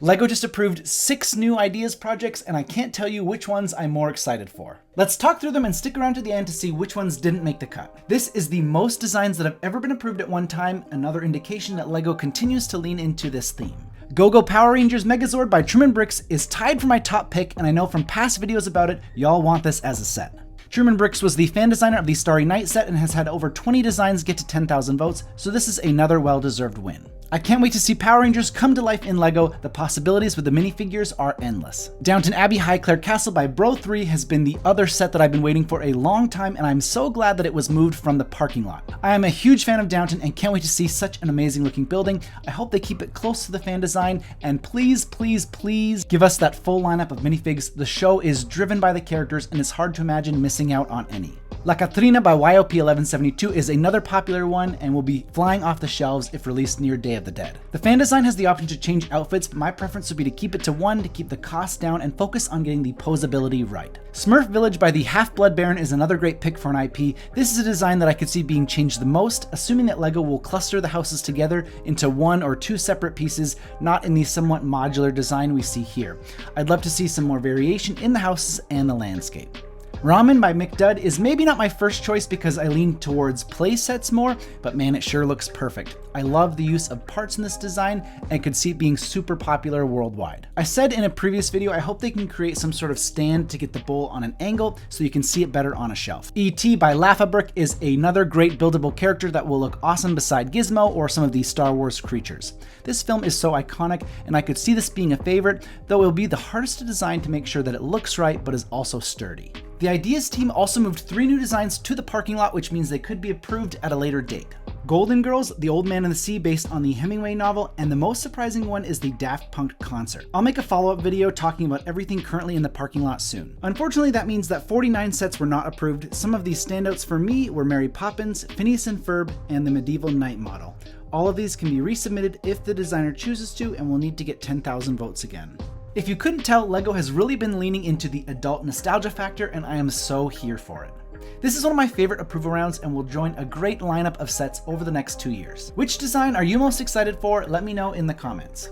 LEGO just approved 6 new ideas projects, and I can't tell you which ones I'm more excited for. Let's talk through them and stick around to the end to see which ones didn't make the cut. This is the most designs that have ever been approved at one time, another indication that LEGO continues to lean into this theme. Go-Go Power Rangers Megazord by Truman Bricks is tied for my top pick, and I know from past videos about it, y'all want this as a set. Truman Bricks was the fan designer of the Starry Night set and has had over 20 designs get to 10,000 votes, so this is another well-deserved win. I can't wait to see Power Rangers come to life in LEGO. The possibilities with the minifigures are endless. Downton Abbey Highclere Castle by Bro3 has been the other set that I've been waiting for a long time, and I'm so glad that it was moved from the parking lot. I am a huge fan of Downton and can't wait to see such an amazing looking building. I hope they keep it close to the fan design, and please, please, please give us that full lineup of minifigs. The show is driven by the characters and it's hard to imagine missing out on any. La Catrina by YOP1172 is another popular one and will be flying off the shelves if released near Day of the Dead. The fan design has the option to change outfits, but my preference would be to keep it to one to keep the cost down and focus on getting the posability right. Smurf Village by the Half-Blood Baron is another great pick for an IP. This is a design that I could see being changed the most, assuming that LEGO will cluster the houses together into 1 or 2 separate pieces, not in the somewhat modular design we see here. I'd love to see some more variation in the houses and the landscape. Ramen by McDud is maybe not my first choice because I lean towards play sets more, but man, it sure looks perfect. I love the use of parts in this design and could see it being super popular worldwide. I said in a previous video, I hope they can create some sort of stand to get the bowl on an angle so you can see it better on a shelf. E.T. by Laugh-A-Brick is another great buildable character that will look awesome beside Gizmo or some of these Star Wars creatures. This film is so iconic and I could see this being a favorite, though it will be the hardest to design to make sure that it looks right but is also sturdy. The Ideas team also moved 3 new designs to the parking lot, which means they could be approved at a later date. Golden Girls, The Old Man and the Sea based on the Hemingway novel, and the most surprising one is the Daft Punk concert. I'll make a follow-up video talking about everything currently in the parking lot soon. Unfortunately, that means that 49 sets were not approved. Some of these standouts for me were Mary Poppins, Phineas and Ferb, and the Medieval Knight model. All of these can be resubmitted if the designer chooses to, and will need to get 10,000 votes again. If you couldn't tell, LEGO has really been leaning into the adult nostalgia factor, and I am so here for it. This is one of my favorite approval rounds and will join a great lineup of sets over the next 2 years. Which design are you most excited for? Let me know in the comments.